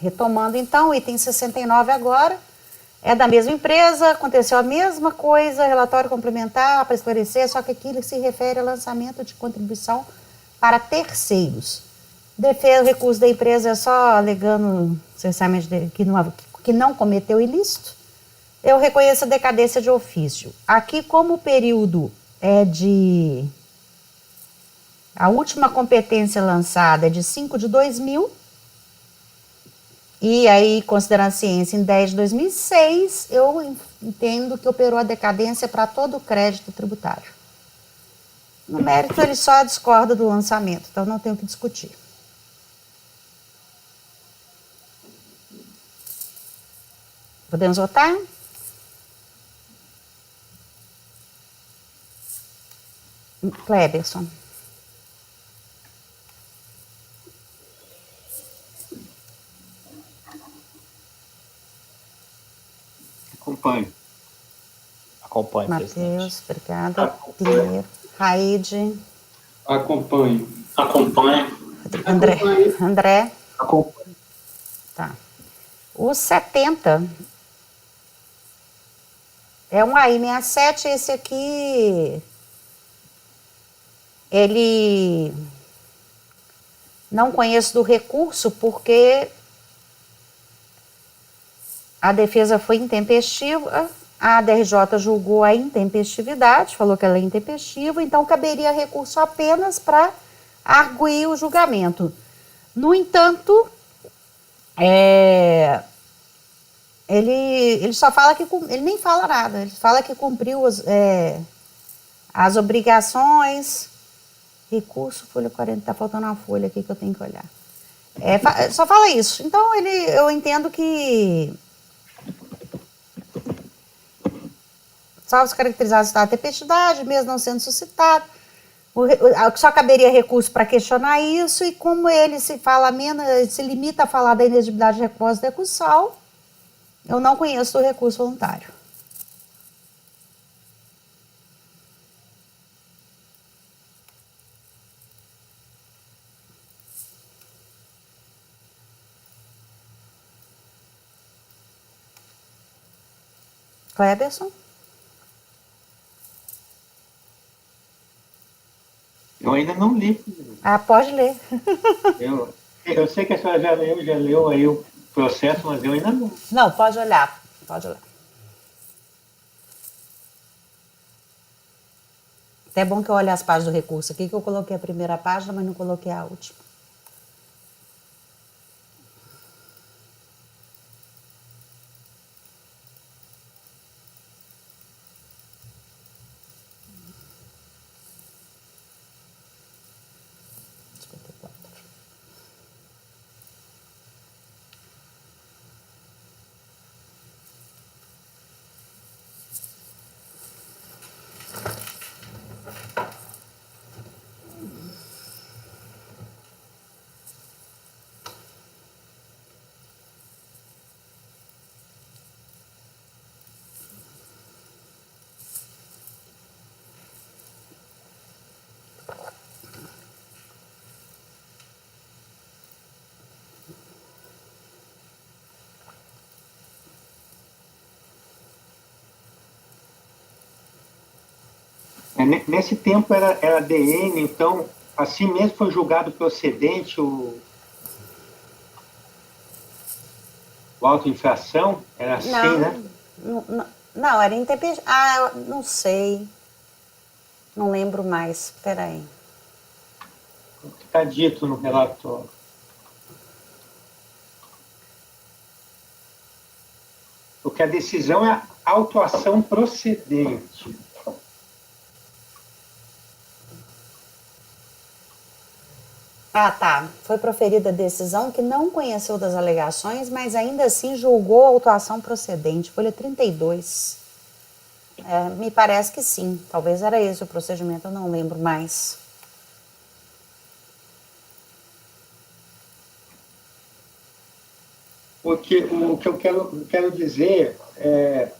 Retomando, então, o item 69 agora é da mesma empresa, aconteceu a mesma coisa, relatório complementar para esclarecer, só que aqui ele se refere ao lançamento de contribuição para terceiros. Defesa, o recurso da empresa é só alegando sinceramente que não cometeu ilícito. Eu reconheço a decadência de ofício. Aqui, como o período é de... A última competência lançada é de 5/2000, e aí, considerando a ciência em 10/2006, eu entendo que operou a decadência para todo o crédito tributário. No mérito, ele só discorda do lançamento, então não tenho o que discutir. Podemos votar? Cleberson. Acompanho. Acompanho, Matheus, obrigada. Pinheiro. Raide. Acompanho. André. Acompanho. Tá. O 70 é um AI67, esse aqui, ele não conheço do recurso porque a defesa foi intempestiva, a ADRJ julgou a intempestividade, falou que ela é intempestiva, então caberia recurso apenas para arguir o julgamento. No entanto, ele só fala que... Ele nem fala nada, ele fala que cumpriu as obrigações. Recurso, folha 40, tá faltando uma folha aqui que eu tenho que olhar. Só fala isso. Então, eu entendo que... Salvo se caracterizar o estado de tempestade, mesmo não sendo suscitado, só caberia recurso para questionar isso, e como ele se limita a falar da inexigibilidade de repósito recursal, eu não conheço o recurso voluntário. Cleberson? Eu ainda não li. Ah, pode ler. Eu sei que a senhora já leu aí o processo, mas eu ainda não. Não, pode olhar. Até é bom que eu olhe as páginas do recurso aqui, que eu coloquei a primeira página, mas não coloquei a última. Nesse tempo era DN, então, assim mesmo foi julgado procedente o auto-infração? Era assim, né? Não, era intempestivo. Ah, eu não sei. Não lembro mais. Espera aí. O que está dito no relatório? Porque a decisão é autuação procedente. Ah, tá. Foi proferida a decisão que não conheceu das alegações, mas ainda assim julgou a autuação procedente. Folha 32. Me parece que sim. Talvez era esse o procedimento, eu não lembro mais. O que eu quero dizer é...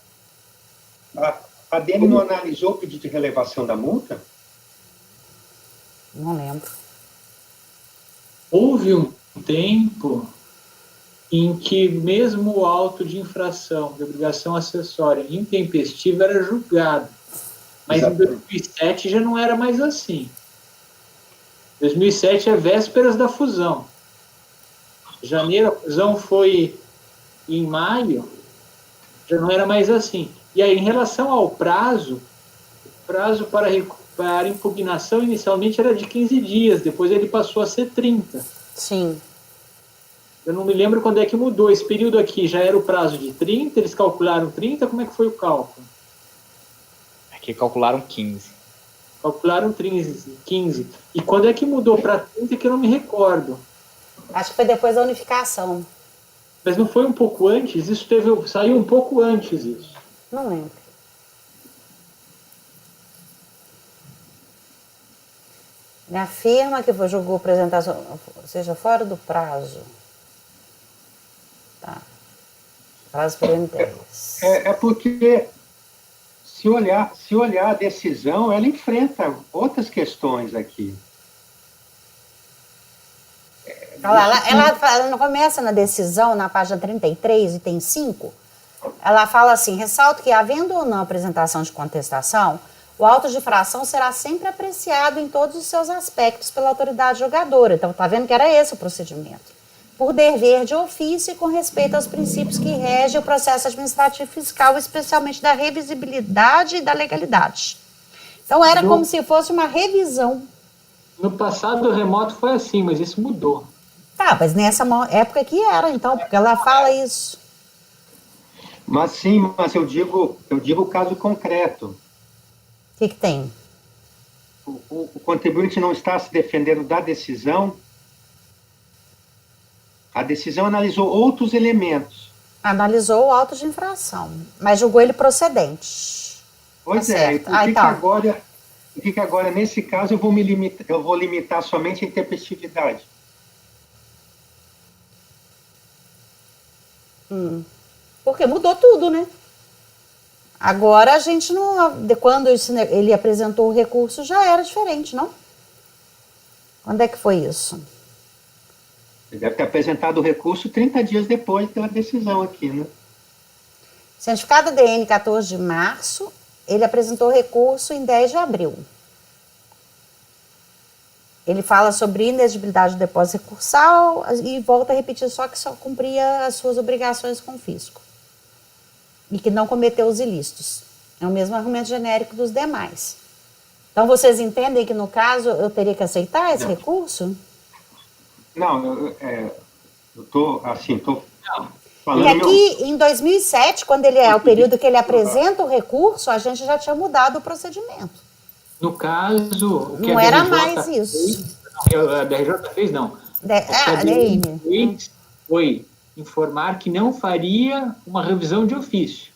A DN não analisou o pedido de relevação da multa? Não lembro. Houve um tempo em que mesmo o auto de infração de obrigação acessória intempestiva era julgado. Mas Exatamente. em 2007 já não era mais assim. 2007 é vésperas da fusão. Janeiro, a fusão foi em maio, já não era mais assim. E aí, em relação ao prazo, o prazo para impugnação inicialmente era de 15 dias, depois ele passou a ser 30. Sim. Eu não me lembro quando é que mudou. Esse período aqui já era o prazo de 30, eles calcularam 30, como é que foi o cálculo? Aqui calcularam 15. Calcularam 15. E quando é que mudou para 30 que eu não me recordo. Acho que foi depois da unificação. Mas não foi um pouco antes? Saiu um pouco antes isso. Não lembro. Ele afirma que julgou apresentação, seja fora do prazo. Tá. Prazo por interesse. É porque, se olhar a decisão, ela enfrenta outras questões aqui. Ela não começa na decisão, na página 33, item 5. Ela fala assim: ressalto que, havendo ou não apresentação de contestação, o auto de infração será sempre apreciado em todos os seus aspectos pela autoridade julgadora. Então, está vendo que era esse o procedimento. Por dever de ofício e com respeito aos princípios que regem o processo administrativo fiscal, especialmente da revisibilidade e da legalidade. Então, era como se fosse uma revisão. No passado remoto foi assim, mas isso mudou. Tá, mas nessa época que era, então, porque ela fala isso. Mas sim, mas eu digo o caso concreto. O que tem? O contribuinte não está se defendendo da decisão. A decisão analisou outros elementos. Analisou o auto de infração, mas julgou ele procedente. Pois Tá é, certo. e por que agora, nesse caso, eu vou limitar somente a intempestividade? Porque mudou tudo, né? Agora a gente não... Quando ele apresentou o recurso, já era diferente, não? Quando é que foi isso? Ele deve ter apresentado o recurso 30 dias depois da decisão aqui, né? Cientificado DN 14 de março, ele apresentou o recurso em 10 de abril. Ele fala sobre inexigibilidade do depósito recursal e volta a repetir só que só cumpria as suas obrigações com o fisco. E que não cometeu os ilícitos. É o mesmo argumento genérico dos demais. Então, vocês entendem que, no caso, eu teria que aceitar esse recurso? Não, eu estou falando... Porque aqui, em 2007, quando ele é o período que ele apresenta o recurso, a gente já tinha mudado o procedimento. No caso... o que Não a era DRJ mais isso. A DRJ fez, não. O que a DRJ fez foi informar que não faria uma revisão de ofício.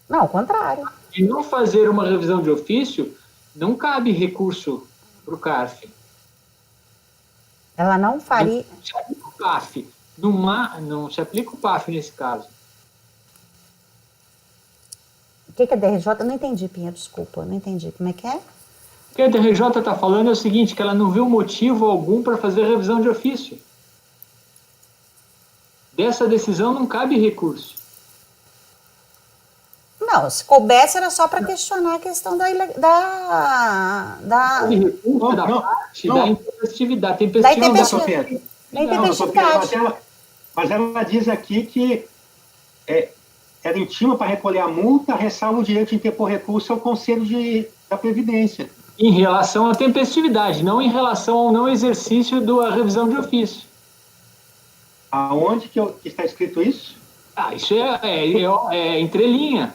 Não, ao contrário. E não fazer uma revisão de ofício, não cabe recurso para o CARF. Ela não faria... Não se aplica o PAF. Não se aplica o PAF nesse caso. O que a DRJ... Eu não entendi, Pinheiro, desculpa. Eu não entendi. Como é que é? O que a DRJ está falando é o seguinte, que ela não viu motivo algum para fazer revisão de ofício. Dessa decisão não cabe recurso. Não, se coubesse era só para questionar a questão da Cabe recurso da parte da intempestividade. Da intempestividade. Mas ela diz aqui que ela intima para recolher a multa, ressalva o direito de interpor recurso ao Conselho da Previdência. Em relação à tempestividade, não em relação ao não exercício da revisão de ofício. Aonde que está escrito isso? Isso é entrelinha.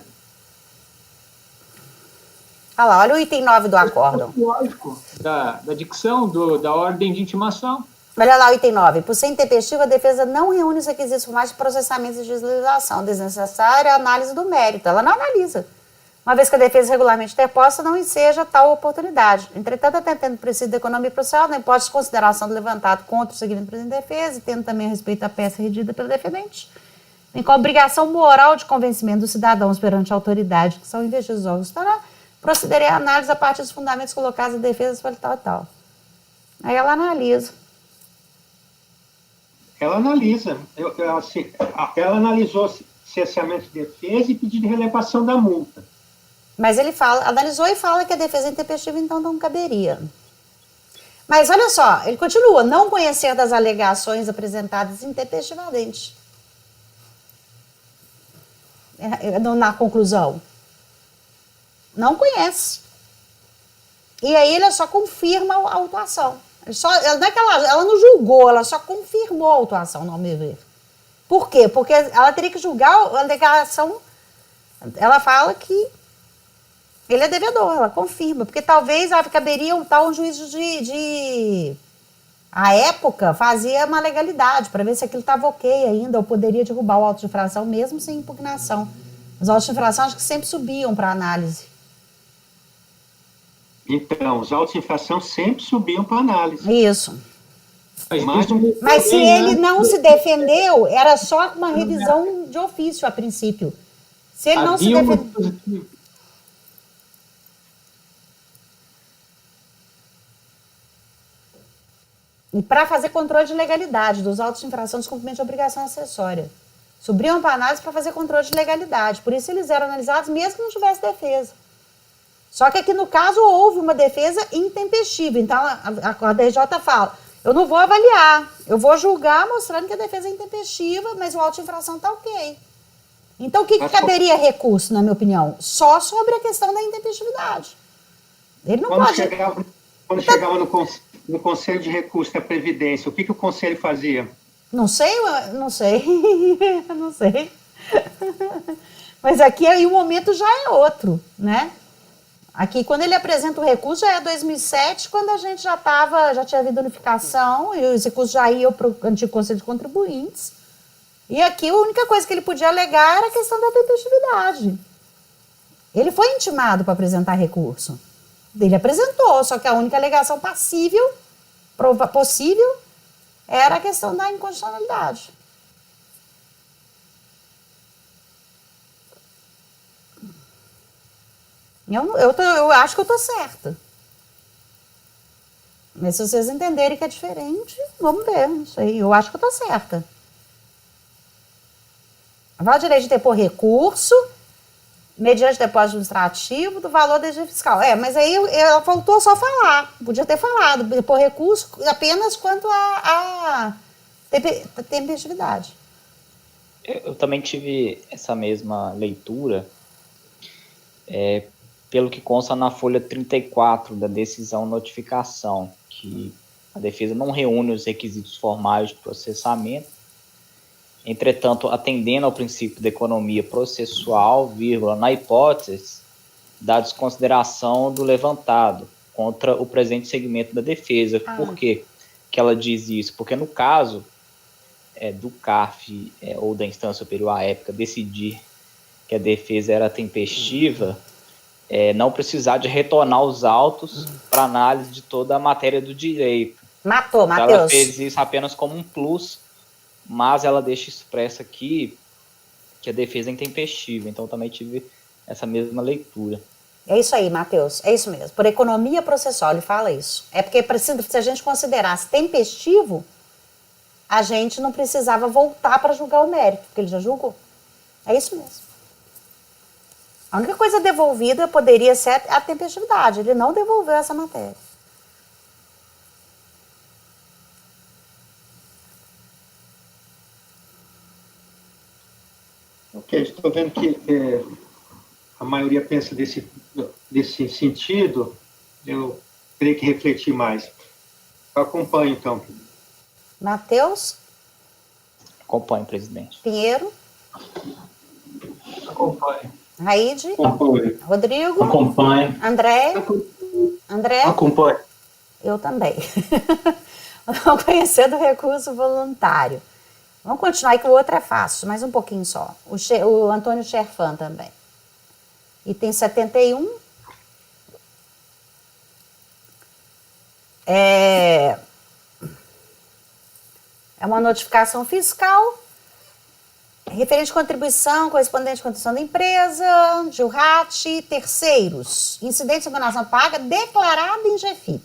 Olha o item 9 do acórdão. Lógico, da dicção, da ordem de intimação. Olha lá o item 9. Por ser intempestiva, a defesa não reúne os requisitos formais de processamento e de legislação. Desnecessária a análise do mérito. Ela não analisa. Uma vez que a defesa regularmente interposta, não enseja tal oportunidade. Entretanto, atendendo o princípio da economia processual, na hipótese de consideração do levantado contra o seguinte presidente de defesa, e tendo também a respeito à peça redida pelo defendente, em com a obrigação moral de convencimento dos cidadãos perante a autoridade, que são investidos órgãos, procederei à análise a partir dos fundamentos colocados na defesa, tal e tal. Aí ela analisa. Ela analisa. Ela analisou cerceamento de defesa e pedido de relevação da multa. Mas ele analisou e fala que a defesa intempestiva, então, não caberia. Mas olha só, ele continua, não conhecer das alegações apresentadas intempestivamente. Na conclusão. Não conhece. E aí ele só confirma a autuação. Ela não julgou, ela só confirmou a autuação, no meu ver. Por quê? Porque ela teria que julgar a alegação. Ela fala que ele é devedor, ela confirma. Porque talvez caberia um juízo de... A época fazia uma legalidade, para ver se aquilo estava ok ainda, ou poderia derrubar o auto de infração mesmo sem impugnação. Os autos de infração acho que sempre subiam para análise. Então, os autos de infração sempre subiam para análise. Isso. Mas se ele não se defendeu, era só uma revisão de ofício a princípio. Se ele não se defendeu... E para fazer controle de legalidade dos autos de infração de cumprimento de obrigação acessória. Subiam para análise para fazer controle de legalidade. Por isso eles eram analisados mesmo que não tivesse defesa. Só que aqui no caso houve uma defesa intempestiva. Então a DJ fala, eu não vou avaliar, eu vou julgar mostrando que a defesa é intempestiva, mas o auto de infração está ok. Então o que caberia recurso, na minha opinião? Só sobre a questão da intempestividade. Ele não pode... Quando chegava no Conselho de Recurso da Previdência, o que o Conselho fazia? Não sei. Mas aqui aí o momento já é outro, né? Aqui, quando ele apresenta o recurso, já é 2007, quando a gente já tinha havido unificação, e os recursos já iam para o antigo Conselho de Contribuintes. E aqui a única coisa que ele podia alegar era a questão da tempestividade. Ele foi intimado para apresentar recurso. Ele apresentou, só que a única alegação possível era a questão da inconstitucionalidade. Eu acho que eu estou certa. Mas se vocês entenderem que é diferente, vamos ver, não sei. Eu acho que eu estou certa. Vai o direito de depor recurso, mediante depósito administrativo, do valor da dívida fiscal. Mas aí ela faltou só falar. Podia ter falado, depor recurso apenas quanto a tempestividade. Eu também tive essa mesma leitura, pelo que consta na folha 34 da decisão notificação, que a defesa não reúne os requisitos formais de processamento, entretanto, atendendo ao princípio da economia processual, na hipótese da desconsideração do levantado contra o presente segmento da defesa. Por que ela diz isso? Porque no caso do CARF ou da instância superior à época decidir que a defesa era tempestiva, não precisar de retornar os autos para análise de toda a matéria do direito. Matou, Matheus. Ela fez isso apenas como um plus, mas ela deixa expresso aqui que a defesa é intempestiva. Então, também tive essa mesma leitura. É isso aí, Matheus. É isso mesmo. Por economia processual, ele fala isso. É porque se a gente considerasse tempestivo, a gente não precisava voltar para julgar o mérito, porque ele já julgou. É isso mesmo. A única coisa devolvida poderia ser a tempestividade. Ele não devolveu essa matéria. Ok, estou vendo que a maioria pensa desse sentido. Eu teria que refletir mais. Eu acompanho, então. Matheus? Acompanho, presidente. Pinheiro? Acompanho. Raide? Acompanho. Rodrigo? Acompanho. André? Acompanho. Eu também. Vamos conhecer do recurso voluntário. Vamos continuar aí, que o outro é fácil, mas um pouquinho só. O Antônio Scherfan também. Item 71. É uma notificação fiscal referente à contribuição, correspondente à contribuição da empresa, JURAT, terceiros, incidente de condenação paga declarada em GFIP.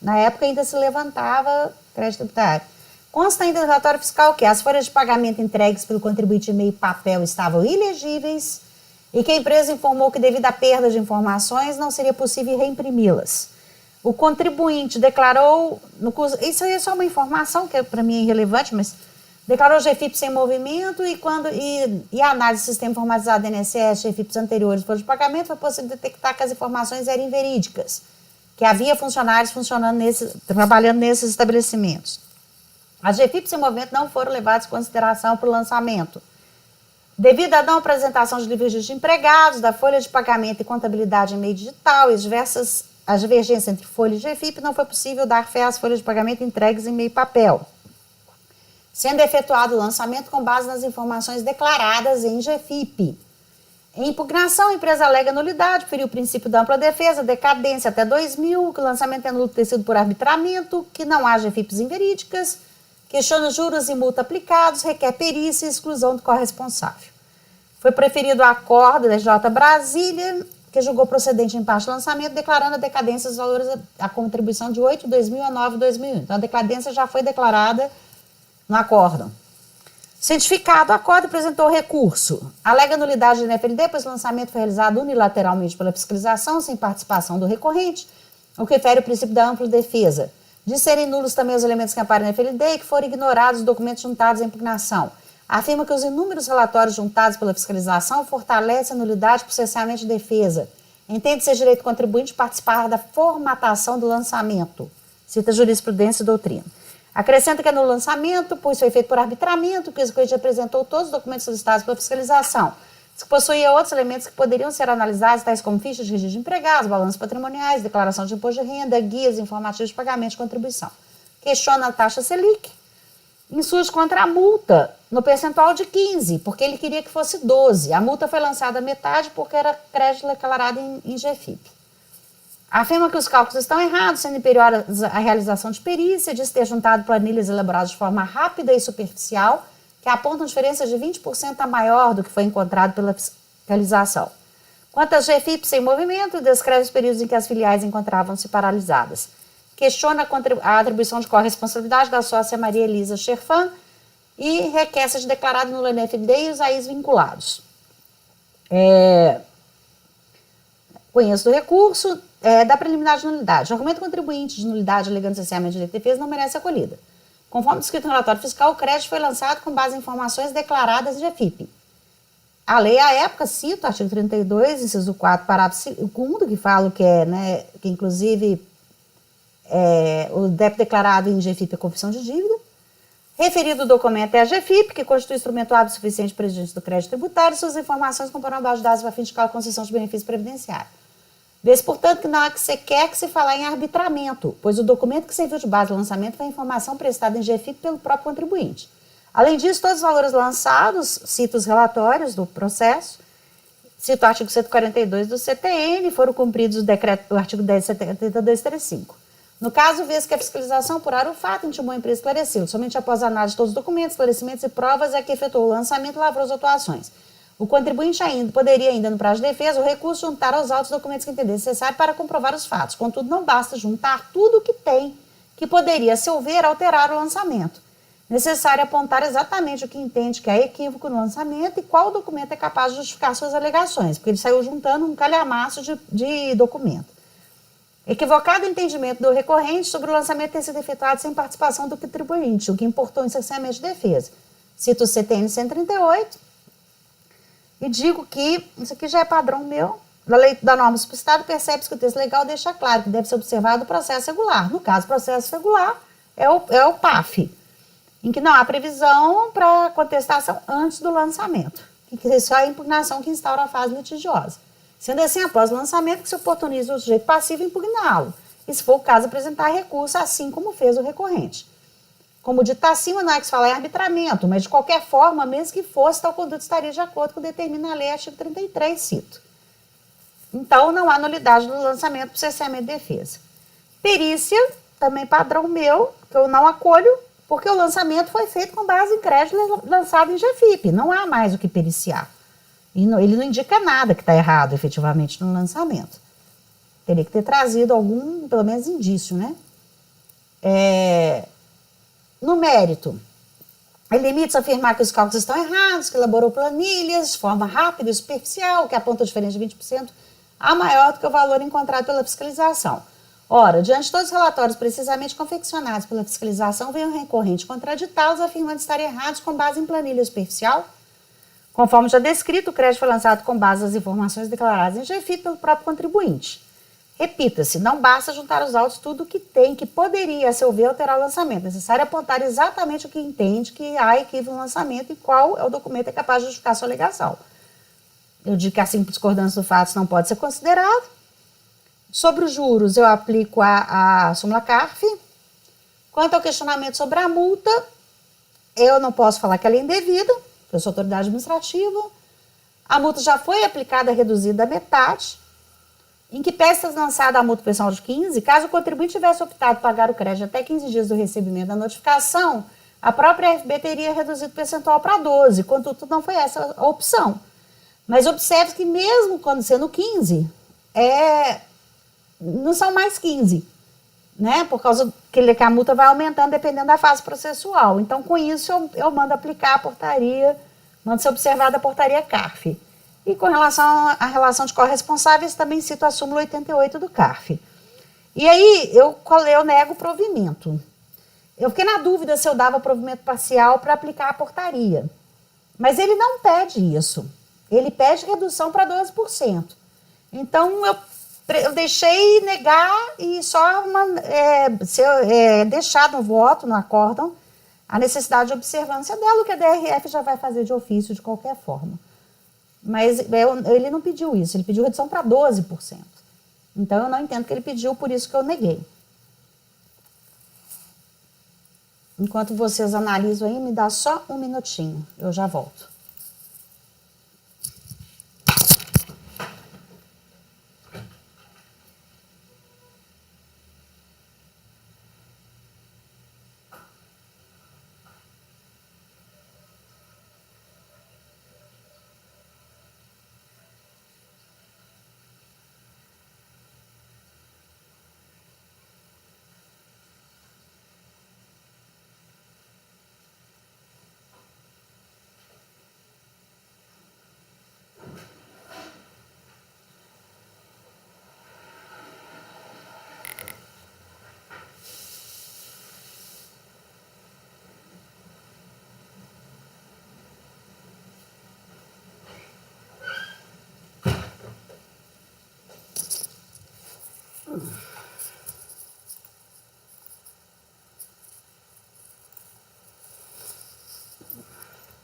Na época ainda se levantava crédito tributário. Consta ainda no relatório fiscal que as folhas de pagamento entregues pelo contribuinte em meio papel estavam ilegíveis e que a empresa informou que, devido à perda de informações, não seria possível reimprimi-las. O contribuinte declarou, isso aí é só uma informação que para mim é irrelevante, mas declarou GFIP sem movimento e a análise do sistema informatizado do INSS, GFIPs anteriores folhas de pagamento, foi possível detectar que as informações eram inverídicas, que havia funcionários trabalhando nesses estabelecimentos. As GFIPs em movimento não foram levadas em consideração para o lançamento. Devido à não apresentação de livros de empregados, da folha de pagamento e contabilidade em meio digital e as divergências entre folha e GFIP, não foi possível dar fé às folhas de pagamento entregues em meio papel, sendo efetuado o lançamento com base nas informações declaradas em GFIP. Em impugnação, a empresa alega nulidade, feriu o princípio da ampla defesa, decadência até 2000, que o lançamento é nulo ter sido por arbitramento, que não há GFIPs inverídicas, questiona juros e multa aplicados, requer perícia e exclusão do corresponsável. Foi preferido o acordo da SJ Brasília, que julgou procedente em parte do lançamento, declarando a decadência dos valores da contribuição de 8 de 2000 a 9 de 2001. Então, a decadência já foi declarada no acordo. Cientificado, o acordo apresentou recurso. Alega nulidade do NFLD, pois o lançamento foi realizado unilateralmente pela fiscalização, sem participação do recorrente, o que fere o princípio da ampla defesa. De serem nulos também os elementos que amparam no NFLD e que foram ignorados os documentos juntados à impugnação. Afirma que os inúmeros relatórios juntados pela fiscalização fortalecem a nulidade processualmente de defesa. Entende ser direito do contribuinte participar da formatação do lançamento. Cita jurisprudência e doutrina. Acrescenta que é no lançamento, pois foi feito por arbitramento, que o executivo apresentou todos os documentos solicitados pela fiscalização. Se possuía outros elementos que poderiam ser analisados, tais como fichas de registro de empregados, balanços patrimoniais, declaração de imposto de renda, guias informativos de pagamento de contribuição. Questiona a taxa Selic, insurge contra a multa no percentual de 15%, porque ele queria que fosse 12%. A multa foi lançada à metade porque era crédito declarado em GFIP. Afirma que os cálculos estão errados, sendo inferior à realização de perícia, diz ter juntado planilhas elaboradas de forma rápida e superficial, que apontam diferenças de 20% a maior do que foi encontrado pela fiscalização. Quanto às GFIPs em movimento, descreve os períodos em que as filiais encontravam-se paralisadas. Questiona a atribuição de corresponsabilidade da sócia Maria Elisa Scherfan e requer seja declarado no NFD e os AIs vinculados. Conheço do recurso, da preliminar de nulidade. O argumento contribuinte de nulidade alegando cerceamento de direito de defesa não merece acolhida. Conforme descrito no relatório fiscal, o crédito foi lançado com base em informações declaradas em GFIP. A lei, à época, cita o artigo 32, inciso 4, parágrafo 2º, que fala que inclusive o débito declarado em GFIP é confissão de dívida. Referido o documento é a GFIP, que constitui instrumento hábil suficiente para o exigente do crédito tributário, e suas informações comporam a base de dados para fim de cálculo e concessão de benefício previdenciário. Vê-se, portanto, que não há que sequer que se falar em arbitramento, pois o documento que serviu de base do lançamento foi a informação prestada em GFIP pelo próprio contribuinte. Além disso, todos os valores lançados, cito os relatórios do processo, cito o artigo 142 do CTN, foram cumpridos o artigo 10.7235. No caso, vê-se que a fiscalização apurara o fato, intimou a empresa esclarecê-lo. Somente após a análise de todos os documentos, esclarecimentos e provas é que efetuou o lançamento e lavrou as atuações. O contribuinte poderia ainda, no prazo de defesa, o recurso juntar aos autos documentos que entender necessário para comprovar os fatos. Contudo, não basta juntar tudo o que tem, que poderia, se houver, alterar o lançamento. Necessário apontar exatamente o que entende que é equívoco no lançamento e qual documento é capaz de justificar suas alegações, porque ele saiu juntando um calhamaço de documento. Equivocado o entendimento do recorrente sobre o lançamento ter sido efetuado sem participação do contribuinte, o que importou em cerceamento de defesa. Cito o CTN 138 e digo que, isso aqui já é padrão meu, da lei da norma suplicitada, percebe-se que o texto legal deixa claro que deve ser observado o processo regular. No caso, o processo regular é o PAF, em que não há previsão para contestação antes do lançamento, que só é a impugnação que instaura a fase litigiosa. Sendo assim, após o lançamento, que se oportuniza o sujeito passivo impugná-lo, e, se for o caso, apresentar recurso, assim como fez o recorrente. Como dito acima, não é que se fala em arbitramento, mas de qualquer forma, mesmo que fosse, tal conduta estaria de acordo com o que determina a lei, artigo 33, cito. Então, não há nulidade do lançamento por cerceamento de defesa. Perícia, também padrão meu, que eu não acolho, porque o lançamento foi feito com base em crédito lançado em GFIP. Não há mais o que periciar. E ele não indica nada que está errado, efetivamente, no lançamento. Teria que ter trazido algum, pelo menos, indício, né? No mérito, ele limita-se a afirmar que os cálculos estão errados, que elaborou planilhas de forma rápida e superficial, que aponta a diferença de 20% a maior do que o valor encontrado pela fiscalização. Ora, diante de todos os relatórios precisamente confeccionados pela fiscalização, veio um recorrente contraditá-los, afirmando estar errados com base em planilha superficial. Conforme já descrito, o crédito foi lançado com base nas informações declaradas em GFIP pelo próprio contribuinte. Repita-se, não basta juntar os autos tudo o que tem, que poderia, a seu ver, alterar o lançamento. É necessário apontar exatamente o que entende que há equívoco no lançamento e qual é o documento que é capaz de justificar a sua alegação. Eu digo que a simples discordância do fato não pode ser considerado. Sobre os juros, eu aplico a súmula CARF. Quanto ao questionamento sobre a multa, eu não posso falar que ela é indevida, porque eu sou autoridade administrativa. A multa já foi aplicada, reduzida à metade. Em que peça lançada a multa pessoal de 15, caso o contribuinte tivesse optado por pagar o crédito até 15 dias do recebimento da notificação, a própria FB teria reduzido o percentual para 12, contudo não foi essa a opção. Mas observe que mesmo quando sendo 15, não são mais 15, né? Por causa que a multa vai aumentando dependendo da fase processual. Então, com isso, eu mando aplicar a portaria, mando ser observada a portaria CARF. E com relação à relação de corresponsáveis, também cito a súmula 88 do CARF. E aí, eu nego o provimento. Eu fiquei na dúvida se eu dava provimento parcial para aplicar a portaria. Mas ele não pede isso. Ele pede redução para 12%. Então, eu deixei negar e só deixar no voto, no acórdão, a necessidade de observância dela, o que a DRF já vai fazer de ofício de qualquer forma. Mas ele não pediu isso, ele pediu redução para 12%. Então, eu não entendo que ele pediu, por isso que eu neguei. Enquanto vocês analisam aí, me dá só um minutinho, eu já volto.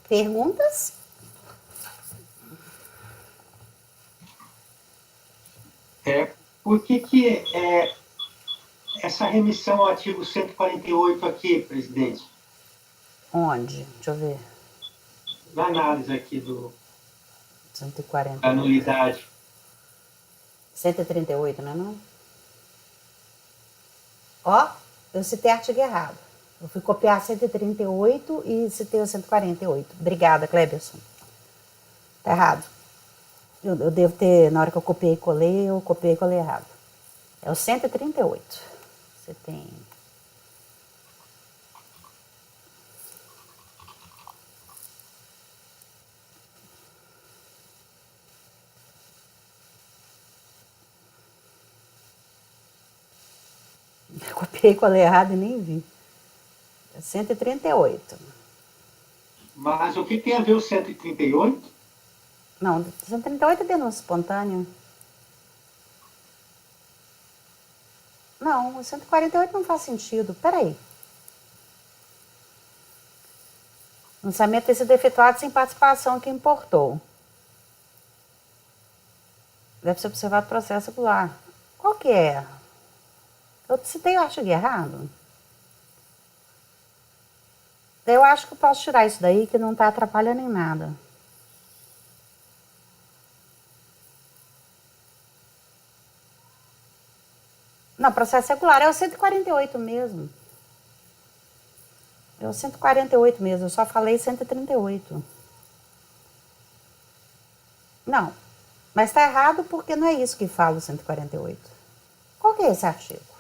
Perguntas? Por que essa remissão ao artigo 148 aqui, presidente? Onde? Deixa eu ver. Na análise aqui do 140. da nulidade. 138, não é não? Ó, eu citei artigo errado. Eu fui copiar 138 e citei o 148. Obrigada, Cleberson. Tá errado. Eu devo ter, na hora que eu copiei e colei errado. É o 138. Você tem... Eu copiei e colei errado e nem vi. É 138. Mas o que tem a ver o 138? Não, 138 é denúncia espontânea. Não, o 148 não faz sentido. Peraí. Lançamento ter sido efetuado sem participação que importou. Deve ser observado processo regular. Qual que é? Eu citei o artigo errado? Eu acho que eu posso tirar isso daí, que não está atrapalhando em nada. Não, processo regular é o 148 mesmo. É o 148 mesmo, eu só falei 138. Não, mas está errado porque não é isso que fala o 148. Qual que é esse artigo?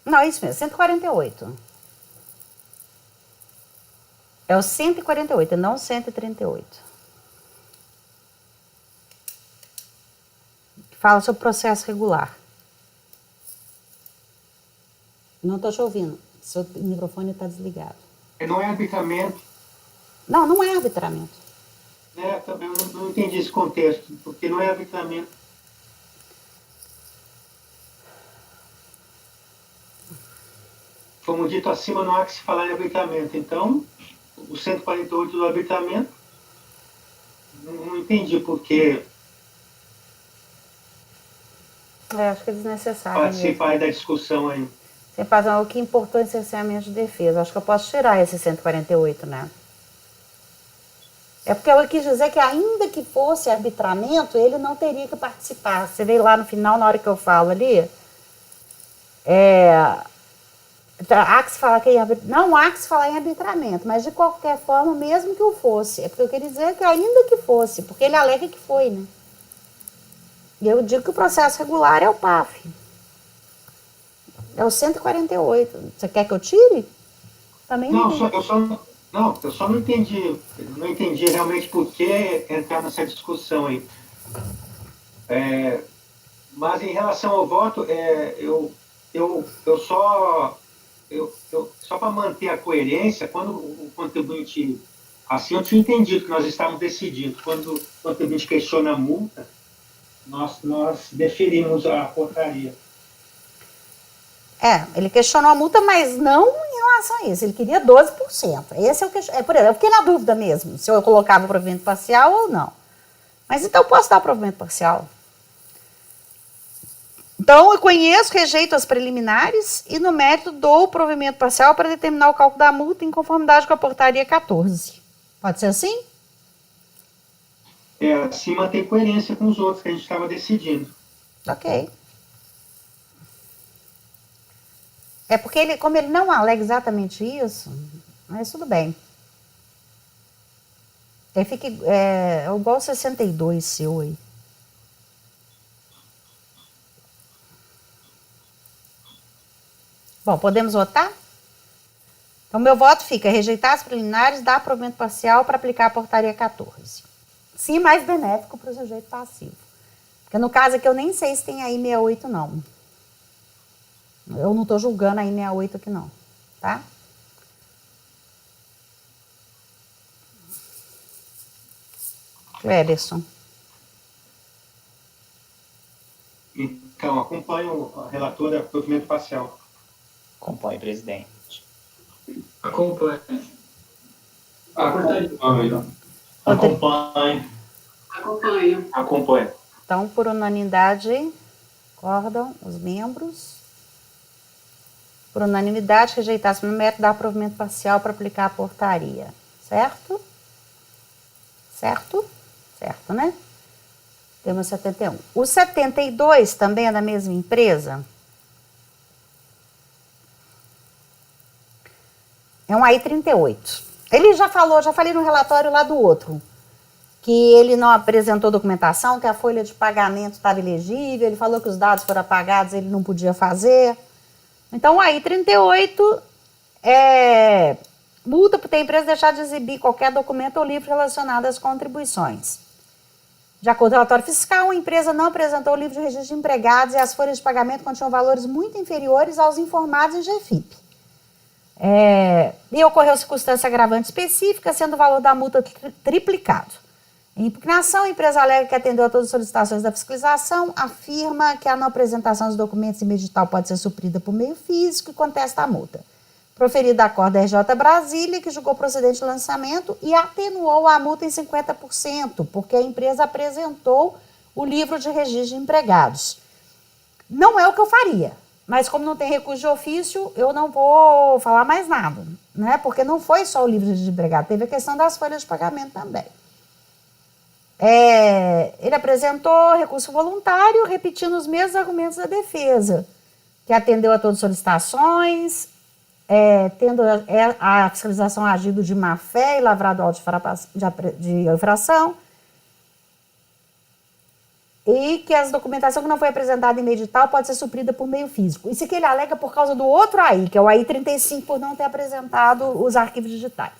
Não, é isso mesmo, 148. É o 148, não o 138. Fala sobre processo regular. Não estou te ouvindo. Seu microfone está desligado. Não é arbitramento. Não, não é arbitramento. Também eu não entendi esse contexto, porque não é arbitramento. Como dito acima, não há que se falar em arbitramento. Então, o 148 do arbitramento, não entendi por que Acho que é desnecessário participar aí da discussão aí. Você fala, o que importou em cerceamento de defesa. Acho que eu posso tirar esse 148, né? É porque eu quis dizer que ainda que fosse arbitramento, ele não teria que participar. Você vê lá no final, na hora que eu falo ali, há que se falar que não há que se falar em arbitramento, mas de qualquer forma, mesmo que o fosse, é porque eu queria dizer que ainda que fosse, porque ele alega que foi, né? E eu digo que o processo regular é o PAF. É o 148. Você quer que eu tire? Também não. Eu só não entendi. Não entendi realmente por que entrar nessa discussão aí. Mas em relação ao voto, só para manter a coerência, quando o contribuinte, assim eu tinha entendido que nós estávamos decidindo, quando o contribuinte questiona a multa, nós deferimos a portaria. Ele questionou a multa, mas não em relação a isso. Ele queria 12%. Esse é o que por exemplo, eu fiquei na dúvida mesmo, se eu colocava o provimento parcial ou não. Mas então eu posso dar o provimento parcial. Então, eu conheço, rejeito as preliminares e, no mérito, dou o provimento parcial para determinar o cálculo da multa em conformidade com a portaria 14. Pode ser assim? Assim mantém coerência com os outros que a gente estava decidindo. Ok. É porque, como ele não alega exatamente isso, mas tudo bem. Aí fica igual o 62 seu aí. Bom, podemos votar? Então, meu voto fica rejeitar as preliminares, dar provimento parcial para aplicar a portaria 14. Sim, mais benéfico para o sujeito passivo. Porque no caso aqui eu nem sei se tem aí 68 não. Eu não estou julgando aí 68 aqui não, tá? Cleberson. Então, acompanho a relatora provimento parcial. Acompanhe, presidente. Acompanhe. Acompanhe. Então, por unanimidade, concordam os membros. Por unanimidade, rejeitar-se no mérito, dar provimento parcial para aplicar a portaria. Certo? Certo? Certo, né? Temos 71. O 72 também é da mesma empresa? É um AI-38. Ele já falei no relatório lá do outro, que ele não apresentou documentação, que a folha de pagamento estava ilegível, ele falou que os dados foram apagados, ele não podia fazer. Então, o AI-38 é multa por ter a empresa deixar de exibir qualquer documento ou livro relacionado às contribuições. De acordo com o relatório fiscal, a empresa não apresentou o livro de registro de empregados e as folhas de pagamento continham valores muito inferiores aos informados em GFIP. E ocorreu circunstância agravante específica, sendo o valor da multa triplicado. Em impugnação, a empresa alega que atendeu a todas as solicitações da fiscalização, afirma que a não apresentação dos documentos em edital pode ser suprida por meio físico e contesta a multa. Proferida a Corte da RJ Brasília, que julgou procedente o lançamento e atenuou a multa em 50%, porque a empresa apresentou o livro de registro de empregados. Não é o que eu faria, mas como não tem recurso de ofício, eu não vou falar mais nada, né? Porque não foi só o livro de registro de empregado, teve a questão das folhas de pagamento também. Ele apresentou recurso voluntário, repetindo os mesmos argumentos da defesa, que atendeu a todas as solicitações, tendo a fiscalização agido de má-fé e lavrado auto de infração, e que a documentação que não foi apresentada em meio digital pode ser suprida por meio físico. Isso aqui ele alega por causa do outro AI, que é o AI 35, por não ter apresentado os arquivos digitais.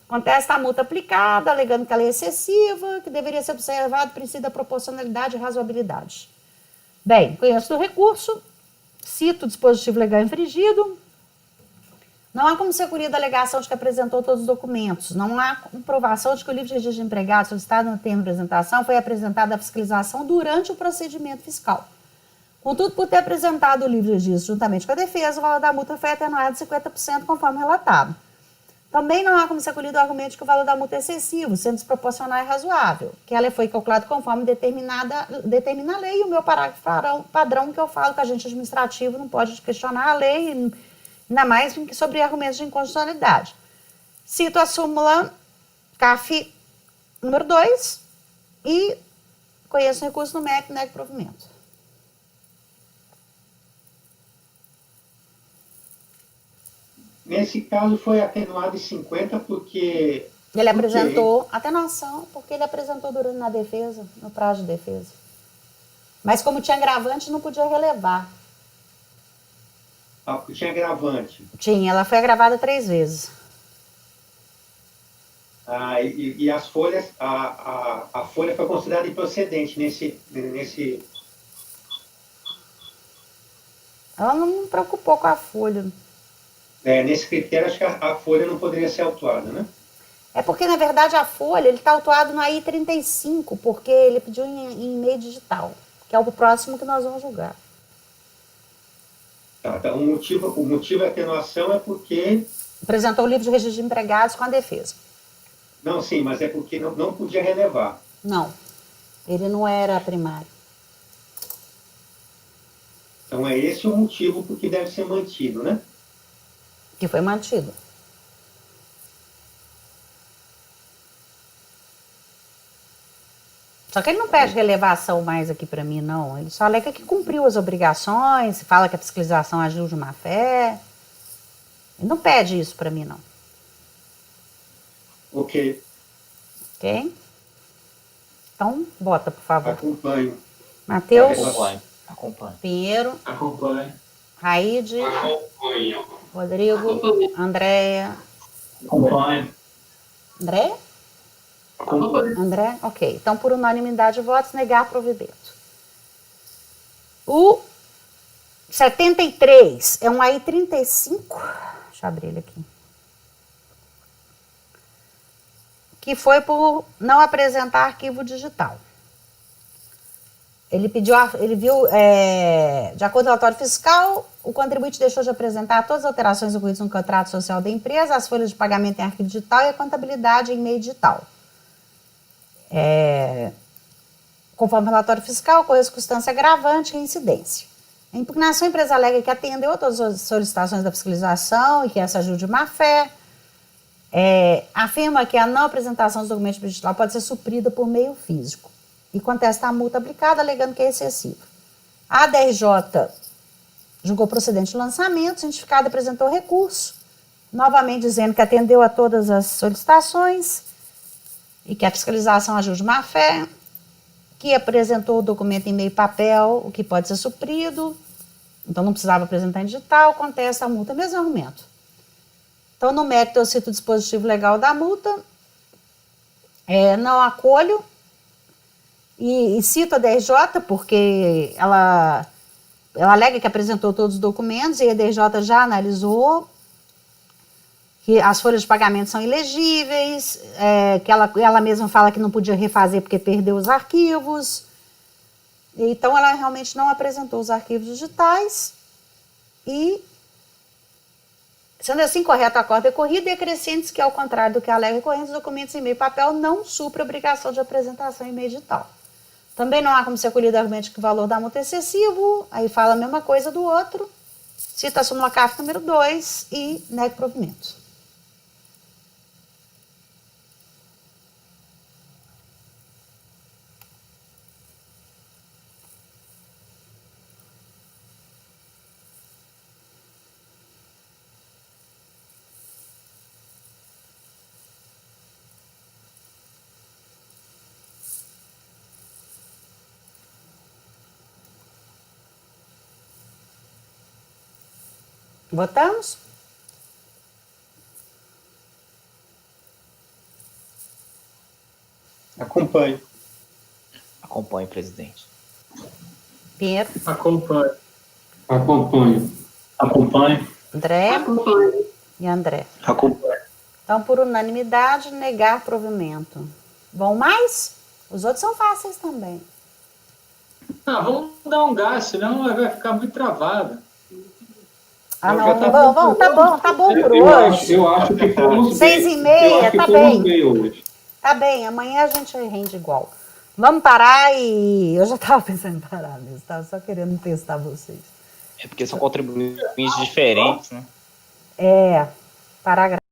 Contesta a multa aplicada, alegando que ela é excessiva, que deveria ser observado o princípio da proporcionalidade e razoabilidade. Bem, conheço do recurso, cito o dispositivo legal infringido. Não há como ser colhida a alegação de que apresentou todos os documentos. Não há comprovação de que o livro de registro de empregados solicitado no termo de apresentação foi apresentado à fiscalização durante o procedimento fiscal. Contudo, por ter apresentado o livro de registro juntamente com a defesa, o valor da multa foi atenuado de 50%, conforme relatado. Também não há como ser colhido o argumento de que o valor da multa é excessivo, sendo desproporcional e razoável, que ela foi calculada conforme determina a lei, e o meu parágrafo padrão que eu falo que o agente administrativo não pode questionar a lei, ainda mais sobre argumentos de inconstitucionalidade. Cito a súmula CAF número 2 e conheço o recurso no mérito e nego provimento. Nesse caso foi atenuado em 50 porque... Ele apresentou atenuação porque ele apresentou durante na defesa, no prazo de defesa. Mas como tinha agravante, não podia relevar. Ah, tinha agravante. Tinha, ela foi agravada 3 vezes. E as folhas, a folha foi considerada improcedente nesse... Ela não me preocupou com a folha. Nesse critério, acho que a folha não poderia ser autuada, né? É porque, na verdade, a folha, ele está autuado no AI 35, porque ele pediu em meio digital, que é o próximo que nós vamos julgar. Tá, então, o motivo da atenuação é porque... Apresentou o livro de registro de empregados com a defesa. Não, sim, mas é porque não podia relevar. Não, ele não era primário. Então, é esse o motivo por que deve ser mantido, né? Que foi mantido. Só que ele não pede relevação mais aqui para mim, não. Ele só alega que cumpriu as obrigações, fala que a fiscalização agiu de má fé. Ele não pede isso para mim, não. Ok. Ok? Então, bota, por favor. Acompanho. Matheus, Acompanho. Pinheiro, Acompanhe. Raide, Acompanho. Rodrigo, Andréia. Acompanhe. André? André? Ok. Então, por unanimidade de votos, negar provimento. O 73 é um AI 35. Deixa eu abrir ele aqui. Que foi por não apresentar arquivo digital. Ele viu, de acordo com o relatório fiscal, o contribuinte deixou de apresentar todas as alterações ocorridas no contrato social da empresa, as folhas de pagamento em arquivo digital e a contabilidade em meio digital. Conforme o relatório fiscal, ocorreu circunstância agravante e incidência. A impugnação, a empresa alega que atendeu a todas as solicitações da fiscalização e que essa agiu de má fé. Afirma que a não apresentação dos documentos digitais pode ser suprida por meio físico e contesta a multa aplicada, alegando que é excessiva. A DRJ julgou procedente o lançamento, o cientificado apresentou recurso, novamente dizendo que atendeu a todas as solicitações e que a fiscalização agiu de má fé, que apresentou o documento em meio papel, o que pode ser suprido, então não precisava apresentar em digital, contesta a multa, mesmo argumento. Então, no mérito, eu cito o dispositivo legal da multa, não acolho, e cito a DRJ, porque ela alega que apresentou todos os documentos, e a DRJ já analisou, que as folhas de pagamento são ilegíveis, que ela mesma fala que não podia refazer porque perdeu os arquivos. Então, ela realmente não apresentou os arquivos digitais e, sendo assim, correto o acordo decorrido e acrescente que, ao contrário do que alega recorrente, os documentos em meio papel não supre a obrigação de apresentação em meio digital. Também não há como ser acolhido o argumento de que o valor da multa é excessivo, aí fala a mesma coisa do outro, cita a súmula CAF número 2 e nega provimento. Votamos? Acompanho. Acompanhe, presidente. Pinheiro, Acompanho. Acompanho. Acompanho. André Acompanho. e André. Acompanho. Então, por unanimidade, negar provimento. Vão mais? Os outros são fáceis também. Ah, vamos dar um gás, senão vai ficar muito travada. Ah, Não, não, já tá vamos, bom. tá bom por Eu hoje. acho que fomos bem. 6h30, Eu acho que tá fomos bem. bem hoje. Tá bem, amanhã a gente rende igual. Vamos parar e... Eu já estava pensando em parar mesmo, estava só querendo testar vocês. É porque são contribuintes diferentes, né? Parar a